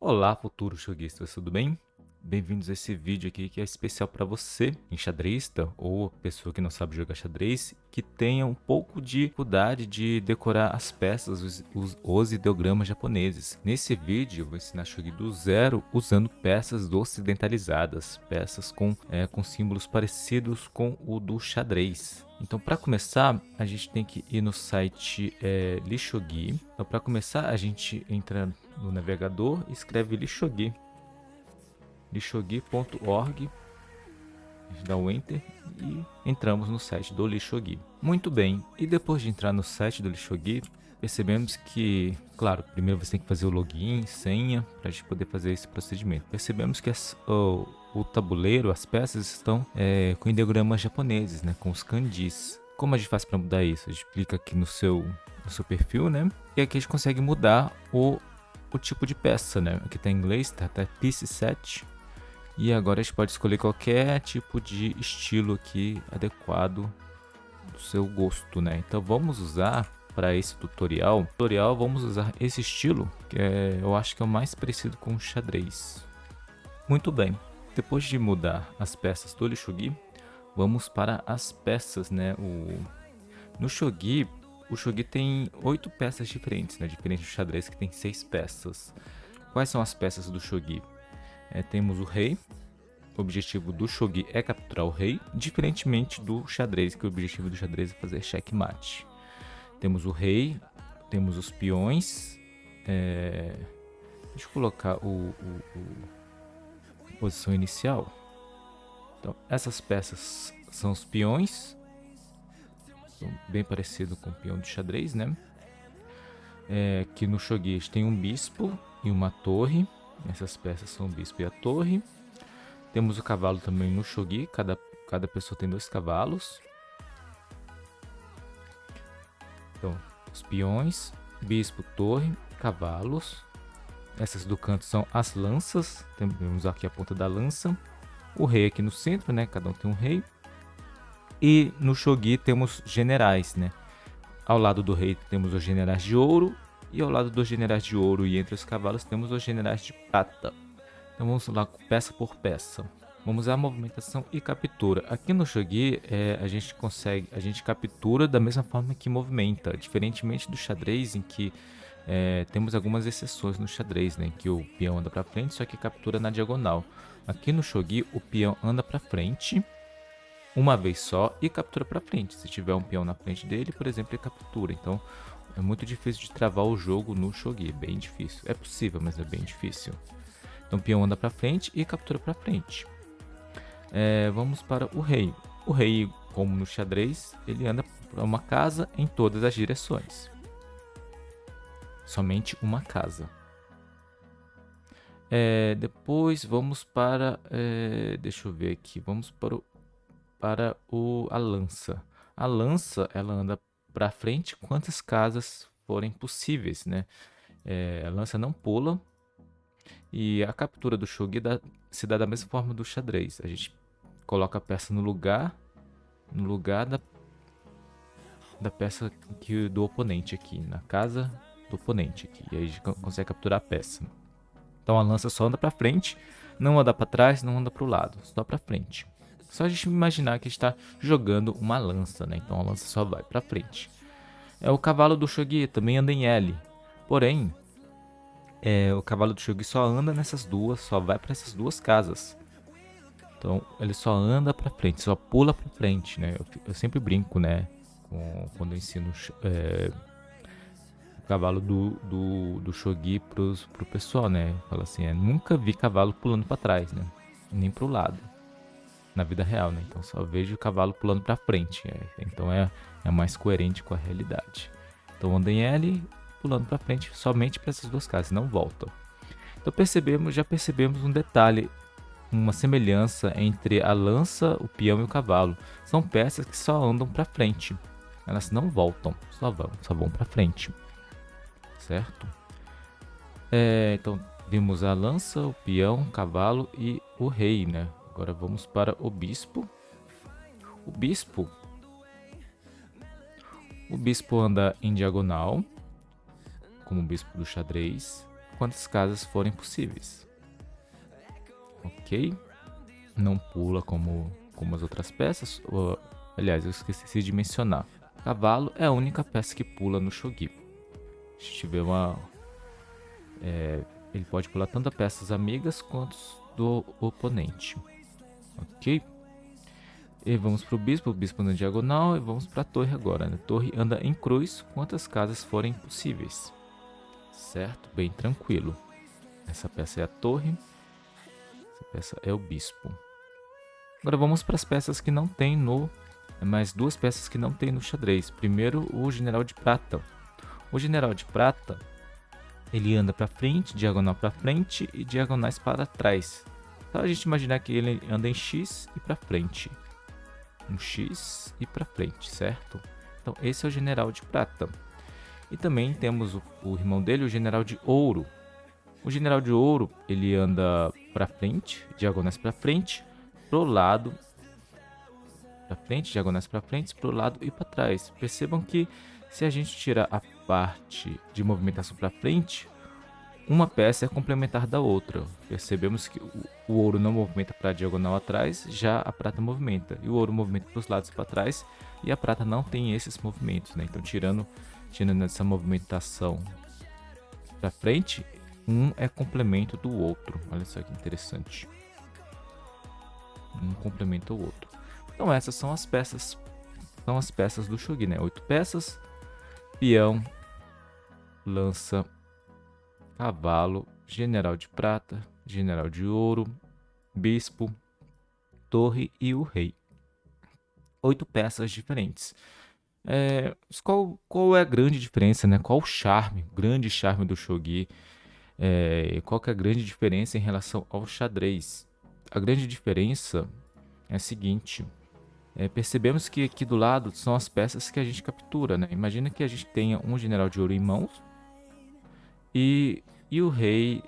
Olá, futuros joguistas, tudo bem? Bem-vindos a esse vídeo aqui que é especial para você, enxadrista ou pessoa que não sabe jogar xadrez, que tenha um pouco de dificuldade de decorar as peças, os ideogramas japoneses. Nesse vídeo eu vou ensinar shogi do zero usando peças ocidentalizadas, peças com símbolos parecidos com o do xadrez. Então, para começar, a gente tem que ir no site Lishogi. Então, para começar, a gente entra no navegador e escreve lishogi.org, a gente dá um enter e entramos no site do Lishogi. Muito bem, e depois de entrar no site do Lishogi, percebemos que, claro, primeiro você tem que fazer o login, senha, para a gente poder fazer esse procedimento. Percebemos que o tabuleiro, as peças estão com ideogramas japoneses, né, com os kanjis. Como a gente faz para mudar isso? A gente clica aqui no seu perfil, né, e aqui a gente consegue mudar o tipo de peça, né? Aqui tá em inglês, tá até piece set. E agora a gente pode escolher qualquer tipo de estilo aqui adequado do seu gosto, né? Então vamos usar para esse tutorial. Vamos usar esse estilo, que eu acho que é o mais parecido com o xadrez. Muito bem. Depois de mudar as peças do Lishogi, vamos para as peças, né? No shogi, o shogi tem 8 peças diferentes, né? Diferente do xadrez que tem 6 peças. Quais são as peças do shogi? Temos o rei. O objetivo do shogi é capturar o rei, diferentemente do xadrez, que o objetivo do xadrez é fazer checkmate. Temos o rei, temos os peões. Deixa eu colocar a posição inicial. Então, essas peças são os peões, bem parecido com o peão de xadrez, né? Aqui no shogi tem um bispo e uma torre. Essas peças são o bispo e a torre. Temos o cavalo também no shogi, cada pessoa tem 2 cavalos. Então, os peões, bispo, torre, cavalos. Essas do canto são as lanças. Temos aqui a ponta da lança. O rei aqui no centro, né? Cada um tem um rei. E no shogi temos generais, né? Ao lado do rei temos os generais de ouro. E ao lado dos generais de ouro e entre os cavalos temos os generais de prata. Então vamos lá peça por peça. Vamos à movimentação e captura. Aqui no shogi a gente captura da mesma forma que movimenta, diferentemente do xadrez em que temos algumas exceções no xadrez, né, que o peão anda para frente, só que captura na diagonal. Aqui no shogi o peão anda para frente uma vez só e captura para frente. Se tiver um peão na frente dele, por exemplo, ele captura. Então é muito difícil de travar o jogo no shogi, bem difícil. É possível, mas é bem difícil. Então o peão anda para frente e captura para frente. Vamos para o rei. O rei, como no xadrez, ele anda para uma casa em todas as direções. Somente uma casa. Depois vamos para... deixa eu ver aqui. Vamos para a lança. A lança, ela anda para frente quantas casas forem possíveis, né? A lança não pula. E a captura do shogi se dá da mesma forma do xadrez. A gente coloca a peça no lugar da peça do oponente aqui, na casa do oponente aqui. E aí a gente consegue capturar a peça. Então a lança só anda para frente, não anda para trás, não anda para o lado, só para frente. Só a gente imaginar que está jogando uma lança, né? Então a lança só vai para frente. O cavalo do shogi também anda em L. Porém, o cavalo do shogi só anda nessas duas, só vai para essas duas casas. Então ele só anda para frente, só pula para frente, né? Eu sempre brinco, né? Quando eu ensino o cavalo do shogi pro pessoal, né? Fala assim, nunca vi cavalo pulando para trás, né? Nem pro lado, na vida real, né? Então só vejo o cavalo pulando para frente. Então é mais coerente com a realidade. Então anda em L, pulando para frente, somente para essas duas casas, não volta. Então já percebemos um detalhe, uma semelhança entre a lança, o peão e o cavalo. São peças que só andam para frente. Elas não voltam, só vão para frente. Certo? Então vimos a lança, o peão, o cavalo e o rei, né? Agora vamos para o bispo. O bispo anda em diagonal, como o bispo do xadrez. quantas casas forem possíveis. Ok? Não pula como as outras peças. Aliás, eu esqueci de mencionar. Cavalo é a única peça que pula no shogi. Se tiver ele pode pular tanto peças amigas quanto do oponente. Ok? E vamos para o bispo na diagonal e vamos para a torre agora. A torre anda em cruz quantas casas forem possíveis. Certo? Bem tranquilo. Essa peça é a torre. Essa peça é o bispo. Agora vamos para as peças que não tem mais duas peças que não tem no xadrez. Primeiro, o general de prata. O general de prata, ele anda para frente, diagonal para frente e diagonais para trás. Então a gente imaginar que ele anda em X e para frente. Um X e para frente, certo? Então esse é o general de prata. E também temos o irmão dele, o general de ouro. O general de ouro, ele anda para frente, diagonais para frente, pro lado, para frente, diagonais para frente, pro lado e para trás. Percebam que se a gente tirar a parte de movimentação para frente, uma peça é complementar da outra. Percebemos que o ouro não movimenta para a diagonal atrás, já a prata movimenta. E o ouro movimenta para os lados para trás e a prata não tem esses movimentos, né? Então tirando essa movimentação para frente, um é complemento do outro. Olha só que interessante. Um complementa o outro. Então essas são as peças do shogi, né? 8 peças: peão, lança, cavalo, general de prata, general de ouro, bispo, torre e o rei. 8 peças diferentes. Qual é a grande diferença, né? Qual o grande charme do shogi? Qual que é a grande diferença em relação ao xadrez? A grande diferença é a seguinte: percebemos que aqui do lado são as peças que a gente captura, né? Imagina que a gente tenha um general de ouro em mãos e o rei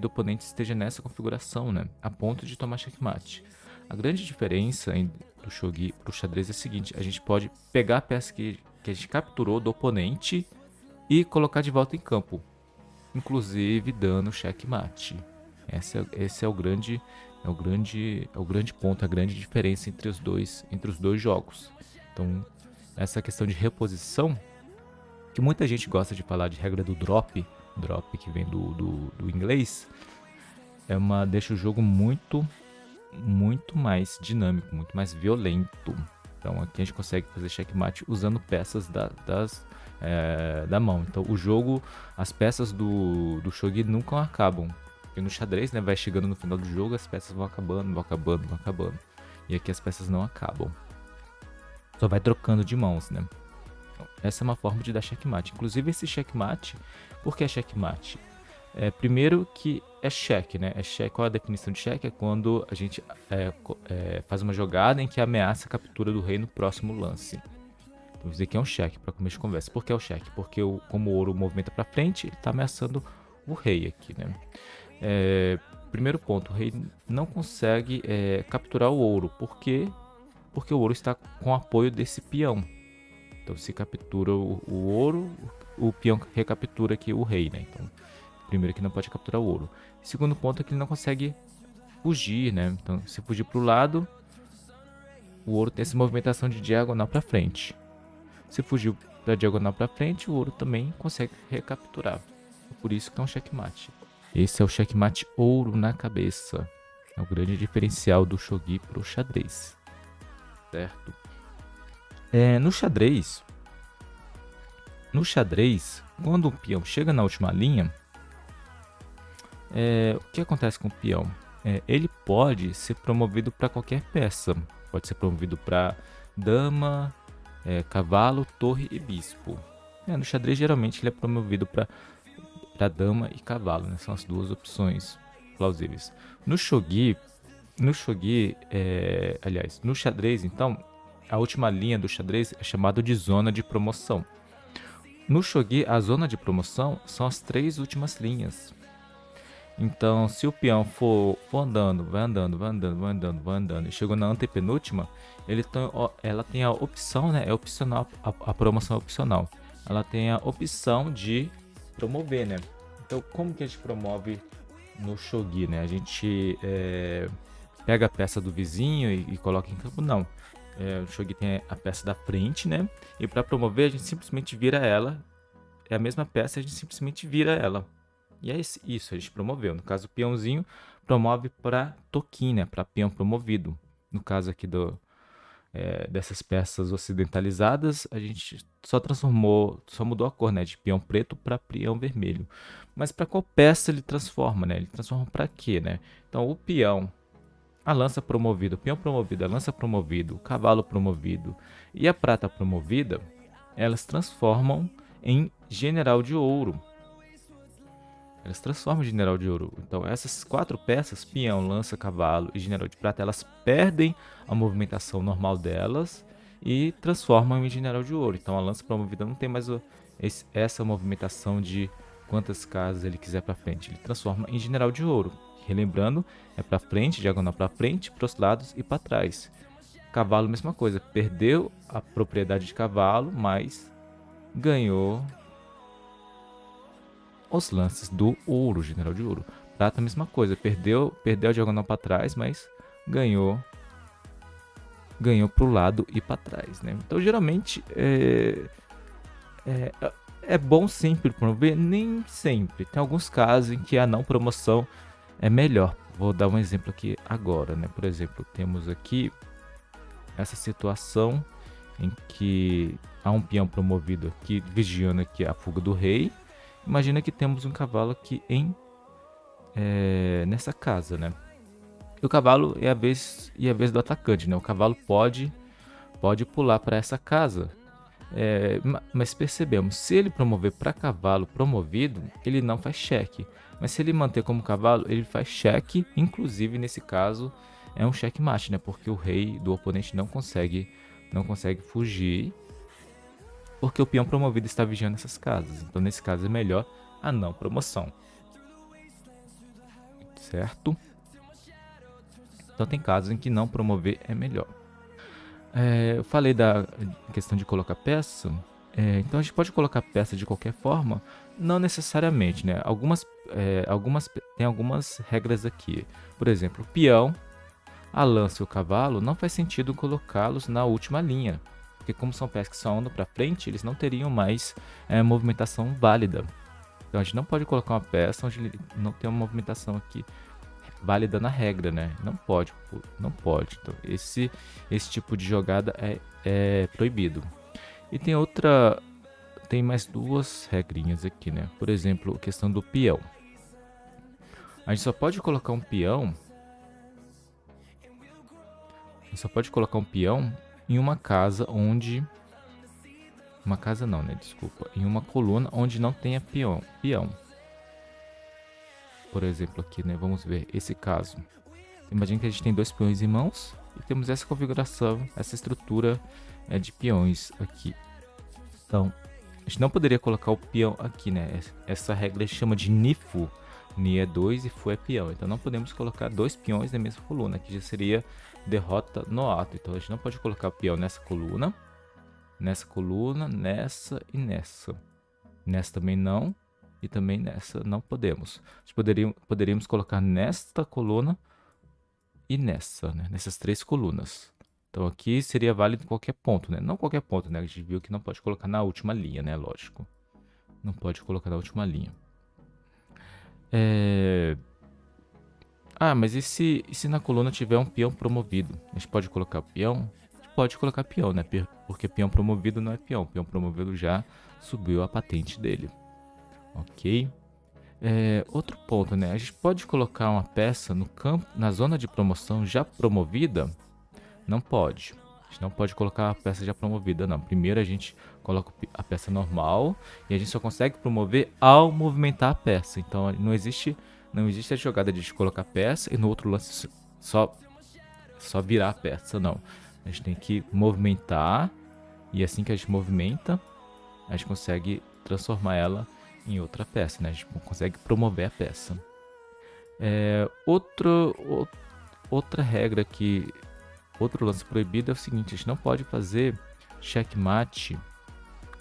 do oponente esteja nessa configuração, né? A ponto de tomar checkmate. A grande diferença do shogi para o xadrez é a seguinte: a gente pode pegar a peça que a gente capturou do oponente e colocar de volta em campo, inclusive dando checkmate. Esse é o grande ponto, a grande diferença entre os dois jogos. Então, essa questão de reposição, que muita gente gosta de falar de regra do drop que vem do inglês, deixa o jogo muito mais dinâmico, muito mais violento. Então aqui a gente consegue fazer checkmate usando peças da mão. Então o jogo, as peças do shogi nunca acabam. Porque no xadrez, né, vai chegando no final do jogo, as peças vão acabando. E aqui as peças não acabam. Só vai trocando de mãos, né? Então, essa é uma forma de dar checkmate. Inclusive esse checkmate, por que é checkmate? Primeiro que é check, né? Qual é a definição de check? É quando a gente faz uma jogada em que ameaça a captura do rei no próximo lance. Então, vou dizer que é um check para começo de conversa. Por que é o check? Porque como o ouro movimenta para frente, ele está ameaçando o rei aqui, né? Primeiro ponto, o rei não consegue capturar o ouro. Por quê? Porque o ouro está com apoio desse peão. Então, se captura o ouro, o peão recaptura aqui o rei, né? Então, primeiro que não pode capturar o ouro. Segundo ponto é que ele não consegue fugir, né? Então, se fugir para o lado, o ouro tem essa movimentação de diagonal para frente. Se fugir da diagonal para frente, o ouro também consegue recapturar. Por isso que é um checkmate. Esse é o checkmate ouro na cabeça. É o grande diferencial do shogi pro xadrez. Certo? No xadrez, quando o peão chega na última linha, o que acontece com o peão? Ele pode ser promovido para qualquer peça. Pode ser promovido para dama, cavalo, torre e bispo. No xadrez, geralmente, ele é promovido para dama e cavalo, né? São as duas opções plausíveis. No xadrez, então, a última linha do xadrez é chamada de zona de promoção. No shogi, a zona de promoção são as 3 últimas linhas. Então, se o peão for andando, vai andando, e chegou na antepenúltima, ela tem a opção, né? É opcional, a promoção é opcional. Ela tem a opção de promover, né? Então, como que a gente promove no shogi, né? A gente pega a peça do vizinho e coloca em campo? Não. O shogi tem a peça da frente, né? E para promover, a gente simplesmente vira ela. É a mesma peça, a gente simplesmente vira ela. E é isso, a gente promoveu. No caso, o peãozinho promove para toquinho, né? Para peão promovido. No caso aqui dessas peças ocidentalizadas, a gente só mudou a cor, né? De peão preto para peão vermelho. Mas para qual peça ele transforma, né? Ele transforma para quê, né? Então, o peão, a lança promovida, o peão promovido, a lança promovido, o cavalo promovido e a prata promovida, elas transformam em general de ouro. Elas transformam em general de ouro. Então, essas 4 peças, peão, lança, cavalo e general de prata, elas perdem a movimentação normal delas e transformam em general de ouro. Então, a lança promovida não tem mais essa movimentação de quantas casas ele quiser para frente. Ele transforma em general de ouro. Relembrando, é para frente, diagonal para frente, para os lados e para trás. Cavalo, mesma coisa. Perdeu a propriedade de cavalo, mas ganhou os lances do ouro, general de ouro. Prata, mesma coisa. Perdeu a diagonal para trás, mas ganhou pro lado e para trás, né? Então, geralmente, é bom sempre promover? Nem sempre. Tem alguns casos em que a não promoção é melhor. Vou dar um exemplo aqui agora, né? Por exemplo, temos aqui essa situação em que há um peão promovido aqui, vigiando aqui a fuga do rei. Imagina que temos um cavalo aqui nessa casa, né? E o cavalo é a vez do atacante, né? O cavalo pode pular para essa casa. Mas percebemos, se ele promover para cavalo promovido, ele não faz cheque. Mas se ele manter como cavalo, ele faz cheque. Inclusive, nesse caso, é um checkmate, né? Porque o rei do oponente não consegue fugir, porque o peão promovido está vigiando essas casas. Então, nesse caso, é melhor a não promoção. Certo? Então, tem casos em que não promover é melhor. Eu falei da questão de colocar peça. Então, a gente pode colocar peça de qualquer forma? Não necessariamente, né? Tem algumas regras aqui. Por exemplo, o peão, a lança e o cavalo, não faz sentido colocá-los na última linha. Porque como são peças que só andam para frente, eles não teriam mais movimentação válida. Então a gente não pode colocar uma peça onde ele não tem uma movimentação aqui válida na regra, né? Não pode. Então esse tipo de jogada é proibido. E tem mais 2 regrinhas aqui, né? Por exemplo, a questão do peão. A gente só pode colocar um peão em uma casa onde... Uma casa não, né? Desculpa. Em uma coluna onde não tenha peão. Por exemplo, aqui, né? Vamos ver esse caso. Imagina que a gente tem 2 peões em mãos e temos essa configuração, essa estrutura de peões aqui. Então, a gente não poderia colocar o peão aqui, né? Essa regra chama de Nifu. Ni é 2 e Fu é peão. Então, não podemos colocar 2 peões na mesma coluna, que já seria derrota no ato. Então, a gente não pode colocar o peão nessa coluna, nessa e nessa. Nessa também não, e também nessa não podemos. A gente poderíamos colocar nesta coluna e nessa, né? Nessas 3 colunas. Então aqui seria válido em qualquer ponto, né? Não qualquer ponto, né? A gente viu que não pode colocar na última linha, né? Lógico. Não pode colocar na última linha. Mas e se na coluna tiver um peão promovido? A gente pode colocar peão? A gente pode colocar peão, né? Porque peão promovido não é peão. Peão promovido já subiu a patente dele. Ok? Outro ponto, né? A gente pode colocar uma peça no campo, na zona de promoção já promovida? Não pode. A gente não pode colocar a peça já promovida, não. Primeiro a gente coloca a peça normal e a gente só consegue promover ao movimentar a peça. Então não existe a jogada de colocar a peça e no outro lance só virar a peça, não. A gente tem que movimentar e assim que a gente movimenta, a gente consegue transformar ela em outra peça, né? A gente consegue promover a peça. Outra regra que... Outro lance proibido é o seguinte, a gente não pode fazer checkmate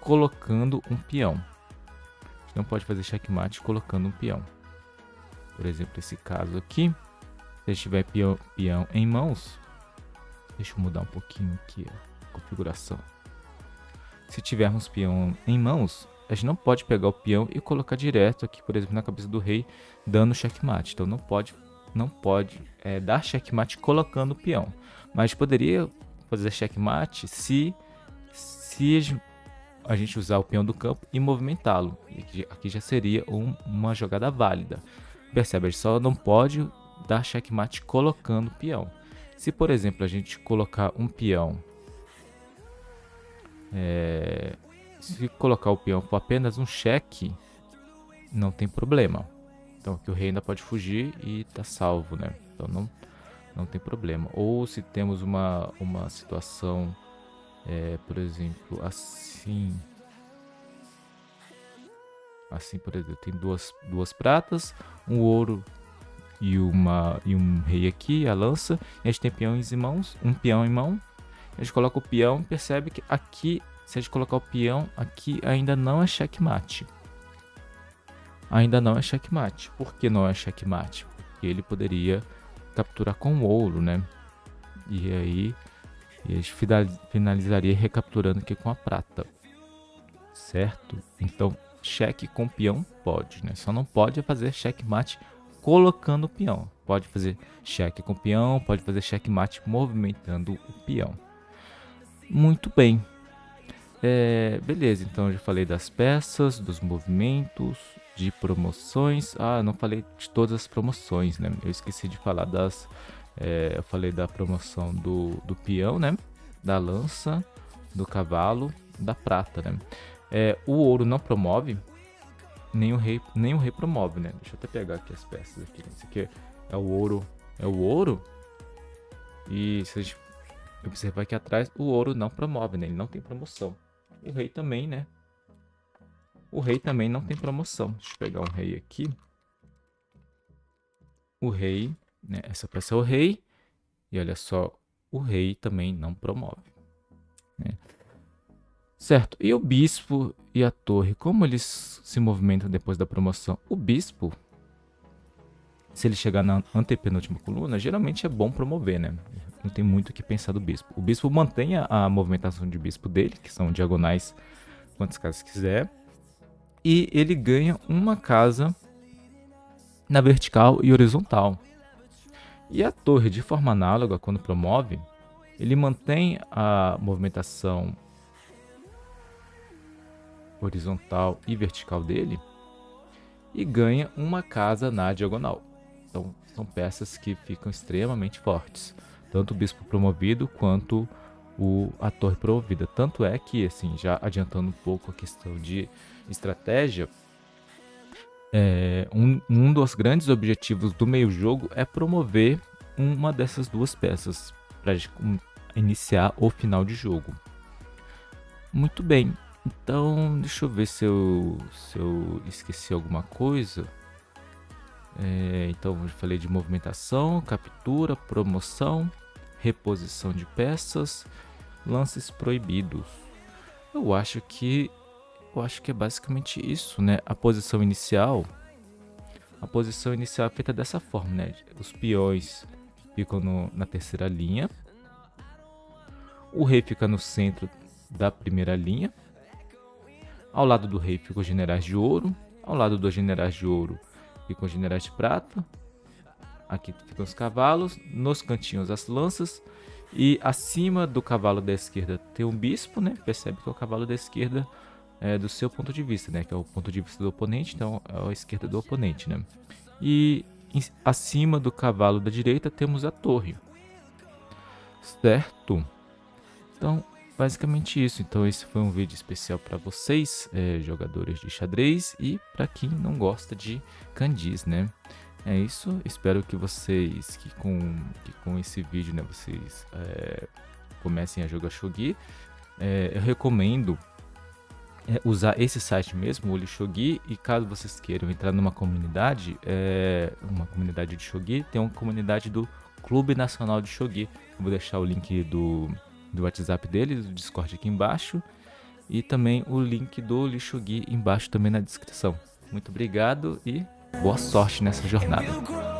colocando um peão. A gente não pode fazer checkmate colocando um peão. Por exemplo, esse caso aqui, se a gente tiver peão em mãos, deixa eu mudar um pouquinho aqui a configuração. Se tivermos peão em mãos, a gente não pode pegar o peão e colocar direto aqui, por exemplo, na cabeça do rei, dando checkmate. Então não pode dar checkmate colocando o peão. Mas poderia fazer checkmate se a gente usar o peão do campo e movimentá-lo. Aqui já seria uma jogada válida. Percebe? A gente só não pode dar checkmate colocando o peão. Se, por exemplo, a gente colocar um peão... se colocar o peão for apenas um cheque, não tem problema. Então aqui o rei ainda pode fugir e tá salvo, né? Então não tem problema. Ou se temos uma situação, por exemplo, assim, por exemplo, tem duas pratas, um ouro e um rei aqui, a lança, e a gente tem peões em mãos, um peão em mão. A gente coloca o peão, percebe que aqui, se a gente colocar o peão aqui, ainda não é checkmate. Ainda não é checkmate. Por que não é checkmate? Porque ele poderia capturar com ouro, né? E aí a gente finalizaria recapturando aqui com a prata. Certo? Então, cheque com peão pode, né? Só não pode fazer checkmate colocando o peão. Pode fazer cheque com peão, pode fazer checkmate movimentando o peão. Muito bem. Beleza, então eu já falei das peças, dos movimentos, de promoções. Não falei de todas as promoções, né? Eu esqueci de falar eu falei da promoção do peão, né? Da lança, do cavalo, da prata, né? O ouro não promove, nem o rei promove, né? Deixa eu até pegar aqui as peças aqui. Esse aqui é o ouro. E se a gente observar aqui atrás, o ouro não promove, né? Ele não tem promoção. O rei também, né? O rei também não tem promoção. Deixa eu pegar um rei aqui. O rei, né? Essa peça é o rei. E olha só, o rei também não promove, né? Certo. E o bispo e a torre, como eles se movimentam depois da promoção? O bispo, se ele chegar na antepenúltima coluna, geralmente é bom promover, né? Não tem muito o que pensar do bispo. O bispo mantém a movimentação de bispo dele, que são diagonais quantas casas quiser. E ele ganha uma casa na vertical e horizontal. E a torre, de forma análoga, quando promove, ele mantém a movimentação horizontal e vertical dele e ganha uma casa na diagonal. Então, são peças que ficam extremamente fortes. Tanto o bispo promovido quanto a torre promovida. Tanto é que, assim, já adiantando um pouco a questão de estratégia, um dos grandes objetivos do meio-jogo é promover uma dessas duas peças para iniciar o final de jogo. Muito bem. Então, deixa eu ver se eu esqueci alguma coisa. Então, eu falei de movimentação, captura, promoção, reposição de peças, lances proibidos. Eu acho que é basicamente isso, né? A posição inicial é feita dessa forma, né? Os peões ficam na terceira linha, o rei fica no centro da primeira linha, ao lado do rei ficam os generais de ouro, ao lado dos generais de ouro ficam os generais de prata, aqui ficam os cavalos, nos cantinhos as lanças, e acima do cavalo da esquerda tem um bispo, né? Percebe que é o cavalo da esquerda do seu ponto de vista, né? Que é o ponto de vista do oponente, então é a esquerda do oponente, né? E acima do cavalo da direita temos a torre, certo? Então, basicamente isso. Então, esse foi um vídeo especial para vocês, jogadores de xadrez, e para quem não gosta de kanjis, né? É isso. Espero que vocês, que com esse vídeo, né, vocês comecem a jogar shogi. Eu recomendo usar esse site mesmo, o Lishogi, e caso vocês queiram entrar numa comunidade, de shogi, tem uma comunidade do Clube Nacional de Shogi. Eu vou deixar o link do WhatsApp dele, do Discord aqui embaixo, e também o link do Lishogi embaixo também na descrição. Muito obrigado e boa sorte nessa jornada.